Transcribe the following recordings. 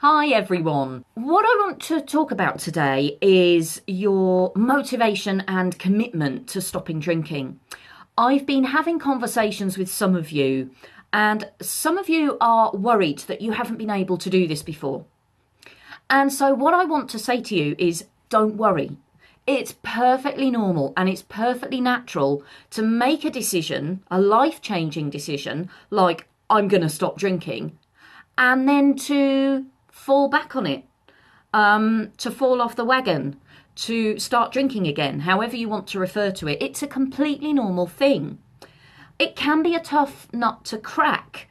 Hi everyone. What I want to talk about today is your motivation and commitment to stopping drinking. I've been having conversations with some of you, and some of you are worried that you haven't been able to do this before. And so what I want to say to you is don't worry. It's perfectly normal and it's perfectly natural to make a decision, a life-changing decision, like I'm going to stop drinking, and then to fall back on it, to fall off the wagon, to start drinking again, however you want to refer to it. It's a completely normal thing. It can be a tough nut to crack,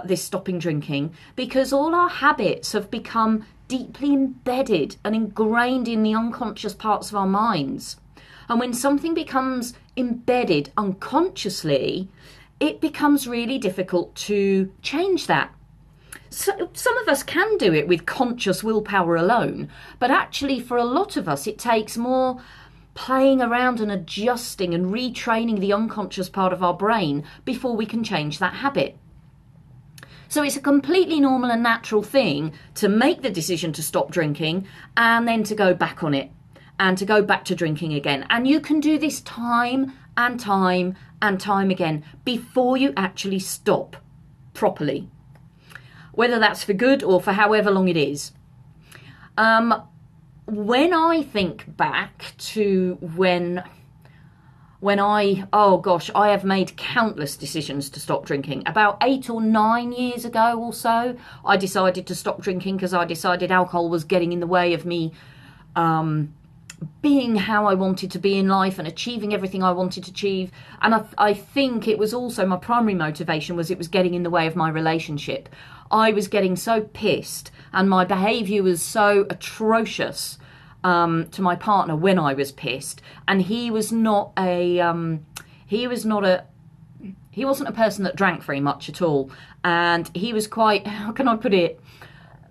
this stopping drinking, because all our habits have become deeply embedded and ingrained in the unconscious parts of our minds. And when something becomes embedded unconsciously, it becomes really difficult to change that. So some of us can do it with conscious willpower alone, but actually for a lot of us it takes more playing around and adjusting and retraining the unconscious part of our brain before we can change that habit. So it's a completely normal and natural thing to make the decision to stop drinking and then to go back on it and to go back to drinking again. And you can do this time and time and time again before you actually stop properly, whether that's for good or for however long it is. When I think back to when I have made countless decisions to stop drinking. About 8 or 9 years ago or so, I decided to stop drinking because I decided alcohol was getting in the way of me being how I wanted to be in life and achieving everything I wanted to achieve. And I think it was also my primary motivation was it was getting in the way of my relationship. I was getting so pissed and my behaviour was so atrocious to my partner when I was pissed, and he wasn't a person that drank very much at all, and he was quite, how can I put it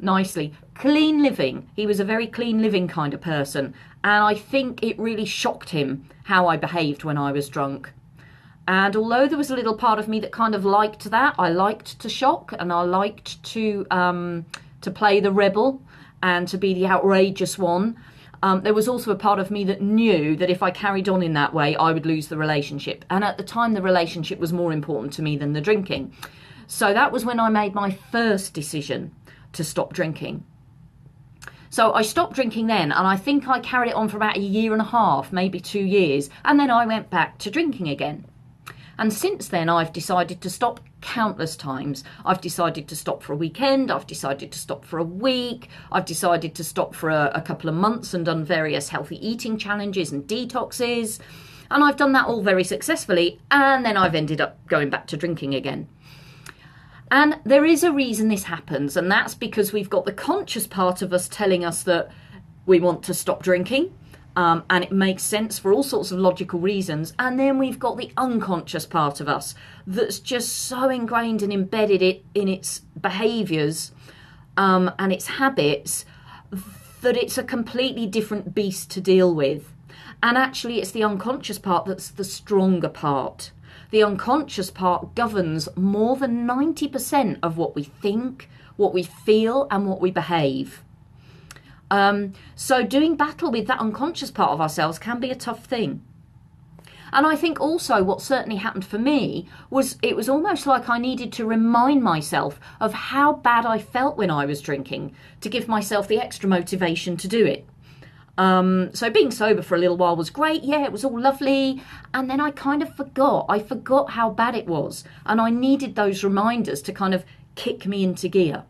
nicely, clean living. He was a very clean living kind of person, and I think it really shocked him how I behaved when I was drunk. And although there was a little part of me that kind of liked that, I liked to shock and I liked to play the rebel and to be the outrageous one. There was also a part of me that knew that if I carried on in that way, I would lose the relationship. And at the time, the relationship was more important to me than the drinking. So that was when I made my first decision to stop drinking. So I stopped drinking then, and I think I carried it on for about 1.5 years, maybe 2 years, and then I went back to drinking again. And since then, I've decided to stop countless times. I've decided to stop for a weekend. I've decided to stop for a week. I've decided to stop for a couple of months and done various healthy eating challenges and detoxes. And I've done that all very successfully. And then I've ended up going back to drinking again. And there is a reason this happens. And that's because we've got the conscious part of us telling us that we want to stop drinking. And it makes sense for all sorts of logical reasons. And then we've got the unconscious part of us that's just so ingrained and embedded in its behaviours and its habits that it's a completely different beast to deal with. And actually, it's the unconscious part that's the stronger part. The unconscious part governs more than 90% of what we think, what we feel, and what we behave. So doing battle with that unconscious part of ourselves can be a tough thing. And I think also what certainly happened for me was it was almost like I needed to remind myself of how bad I felt when I was drinking to give myself the extra motivation to do it. So being sober for a little while was great. Yeah, it was all lovely. And then I kind of forgot. I forgot how bad it was. And I needed those reminders to kind of kick me into gear.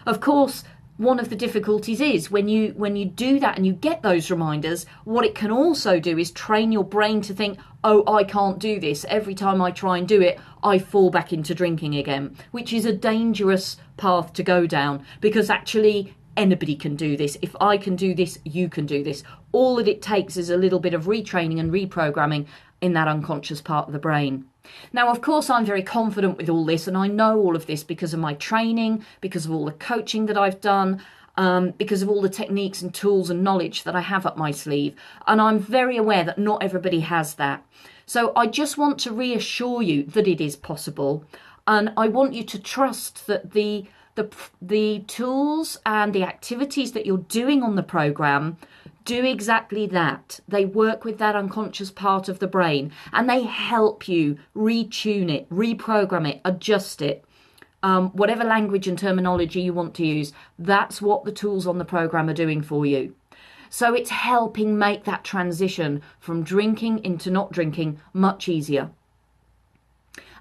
Of course, one of the difficulties is when you do that and you get those reminders, what it can also do is train your brain to think, oh, I can't do this. Every time I try and do it, I fall back into drinking again, which is a dangerous path to go down because actually anybody can do this. If I can do this, you can do this. All that it takes is a little bit of retraining and reprogramming in that unconscious part of the brain. Now, of course, I'm very confident with all this, and I know all of this because of my training, because of all the coaching that I've done, because of all the techniques and tools and knowledge that I have up my sleeve. And I'm very aware that not everybody has that. So I just want to reassure you that it is possible. And I want you to trust that the The tools and the activities that you're doing on the program do exactly that. They work with that unconscious part of the brain, and they help you retune it, reprogram it, adjust it. Whatever language and terminology you want to use, that's what the tools on the program are doing for you. So it's helping make that transition from drinking into not drinking much easier.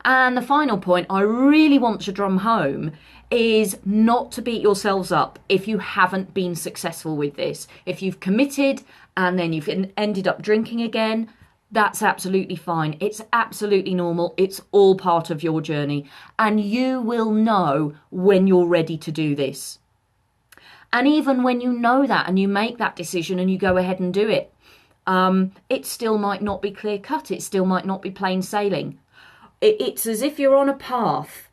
And the final point I really want to drum home is not to beat yourselves up if you haven't been successful with this. If you've committed and then you've ended up drinking again, that's absolutely fine. It's absolutely normal. It's all part of your journey. And you will know when you're ready to do this. And even when you know that and you make that decision and you go ahead and do it, it still might not be clear cut. It still might not be plain sailing. It's as if you're on a path.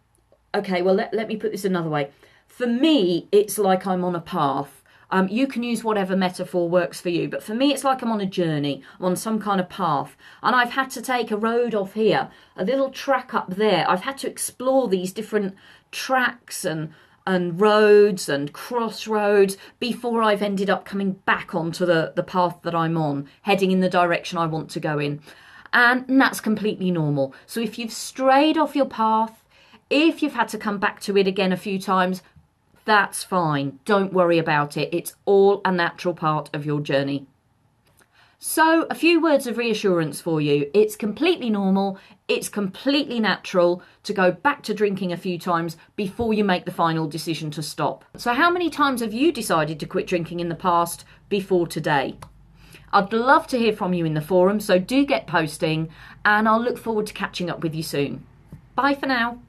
Okay, well, let me put this another way. For me, it's like I'm on a path. You can use whatever metaphor works for you, but for me, it's like I'm on a journey, I'm on some kind of path. And I've had to take a road off here, a little track up there. I've had to explore these different tracks and roads and crossroads before I've ended up coming back onto the path that I'm on, heading in the direction I want to go in. And that's completely normal. So if you've strayed off your path, if you've had to come back to it again a few times, that's fine. Don't worry about it. It's all a natural part of your journey. So a few words of reassurance for you. It's completely normal. It's completely natural to go back to drinking a few times before you make the final decision to stop. So how many times have you decided to quit drinking in the past before today? I'd love to hear from you in the forum, so do get posting, and I'll look forward to catching up with you soon. Bye for now.